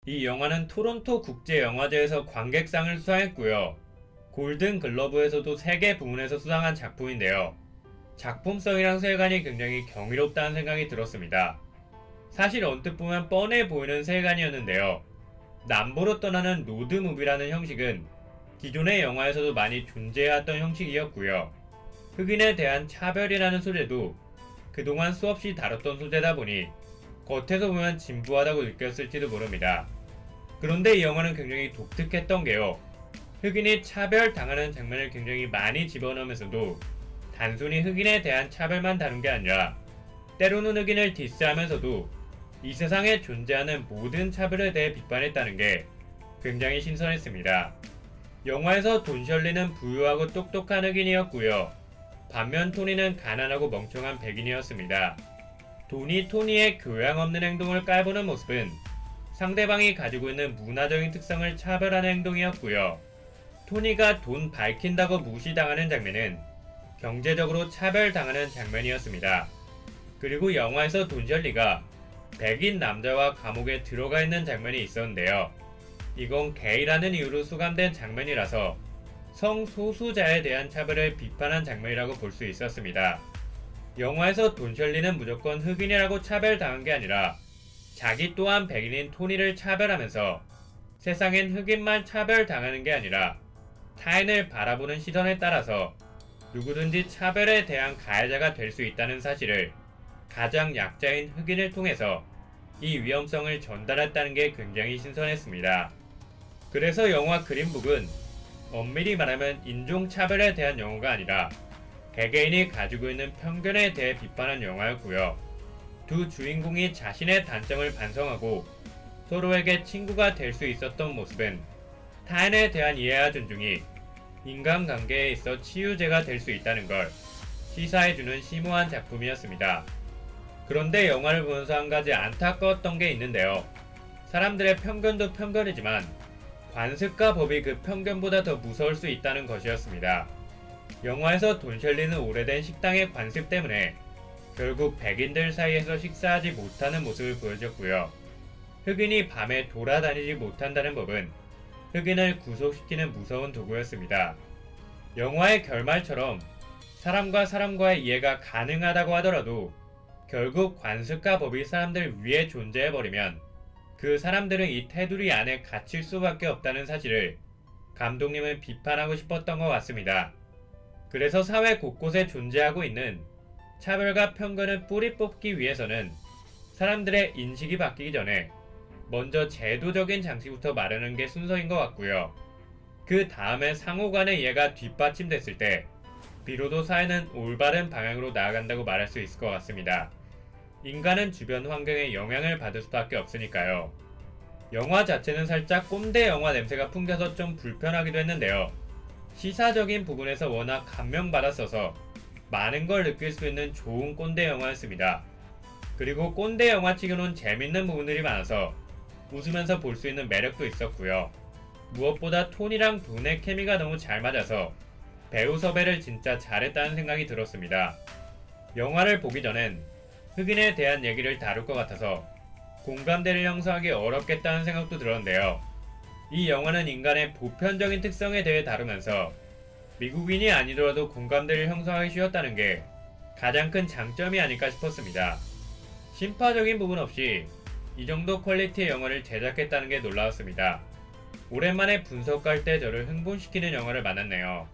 이 영화는 토론토 국제영화제에서 관객상을 수상했고요. 골든 글러브에서도 3개 부문에서 수상한 작품인데요. 작품성이랑 세계관이 굉장히 경이롭다는 생각이 들었습니다. 사실 언뜻 보면 뻔해 보이는 세계관이었는데요. 남보로 떠나는 로드무비라는 형식은 기존의 영화에서도 많이 존재해왔던 형식이었고요. 흑인에 대한 차별이라는 소재도 그동안 수없이 다뤘던 소재다 보니 겉에서 보면 진부하다고 느꼈을지도 모릅니다. 그런데 이 영화는 굉장히 독특했던 게요. 흑인이 차별당하는 장면을 굉장히 많이 집어넣으면서도 단순히 흑인에 대한 차별만 다룬 게 아니라 때로는 흑인을 디스하면서도 이 세상에 존재하는 모든 차별에 대해 비판했다는 게 굉장히 신선했습니다. 영화에서 돈 셜리는 부유하고 똑똑한 흑인이었고요. 반면 토니는 가난하고 멍청한 백인이었습니다. 돈이 토니의 교양 없는 행동을 깔보는 모습은 상대방이 가지고 있는 문화적인 특성을 차별하는 행동이었고요. 토니가 돈 밝힌다고 무시당하는 장면은 경제적으로 차별당하는 장면이었습니다. 그리고 영화에서 돈 셜리가 백인 남자와 감옥에 들어가 있는 장면이 있었는데요. 이건 게이라는 이유로 수감된 장면이라서 성소수자에 대한 차별을 비판한 장면이라고 볼 수 있었습니다. 영화에서 돈 셜리는 무조건 흑인이라고 차별당한 게 아니라 자기 또한 백인인 토니를 차별하면서 세상엔 흑인만 차별당하는 게 아니라 타인을 바라보는 시선에 따라서 누구든지 차별에 대한 가해자가 될 수 있다는 사실을 가장 약자인 흑인을 통해서 이 위험성을 전달했다는 게 굉장히 신선했습니다. 그래서 영화 그린북은 엄밀히 말하면 인종차별에 대한 영화가 아니라 개개인이 가지고 있는 편견에 대해 비판한 영화였고요. 두 주인공이 자신의 단점을 반성하고 서로에게 친구가 될 수 있었던 모습은 타인에 대한 이해와 존중이 인간관계에 있어 치유제가 될 수 있다는 걸 시사해주는 심오한 작품이었습니다. 그런데 영화를 보면서 한 가지 안타까웠던 게 있는데요. 사람들의 편견도 편견이지만 관습과 법이 그 편견보다 더 무서울 수 있다는 것이었습니다. 영화에서 돈 셜리는 오래된 식당의 관습 때문에 결국 백인들 사이에서 식사하지 못하는 모습을 보여줬고요. 흑인이 밤에 돌아다니지 못한다는 법은 흑인을 구속시키는 무서운 도구였습니다. 영화의 결말처럼 사람과 사람과의 이해가 가능하다고 하더라도 결국 관습과 법이 사람들 위에 존재해버리면 그 사람들은 이 테두리 안에 갇힐 수밖에 없다는 사실을 감독님은 비판하고 싶었던 것 같습니다. 그래서 사회 곳곳에 존재하고 있는 차별과 편견을 뿌리 뽑기 위해서는 사람들의 인식이 바뀌기 전에 먼저 제도적인 장치부터 마련하는 게 순서인 것 같고요. 그 다음에 상호간의 이해가 뒷받침됐을 때 비로소 사회는 올바른 방향으로 나아간다고 말할 수 있을 것 같습니다. 인간은 주변 환경에 영향을 받을 수밖에 없으니까요. 영화 자체는 살짝 꼰대 영화 냄새가 풍겨서 좀 불편하기도 했는데요. 시사적인 부분에서 워낙 감명받았어서 많은 걸 느낄 수 있는 좋은 꼰대 영화였습니다. 그리고 꼰대 영화치고는 재밌는 부분들이 많아서 웃으면서 볼 수 있는 매력도 있었고요. 무엇보다 톤이랑 돈의 케미가 너무 잘 맞아서 배우 섭외를 진짜 잘했다는 생각이 들었습니다. 영화를 보기 전엔 흑인에 대한 얘기를 다룰 것 같아서 공감대를 형성하기 어렵겠다는 생각도 들었는데요. 이 영화는 인간의 보편적인 특성에 대해 다루면서 미국인이 아니더라도 공감대를 형성하기 쉬웠다는 게 가장 큰 장점이 아닐까 싶었습니다. 심파적인 부분 없이 이 정도 퀄리티의 영화를 제작했다는 게 놀라웠습니다. 오랜만에 분석할 때 저를 흥분시키는 영화를 만났네요.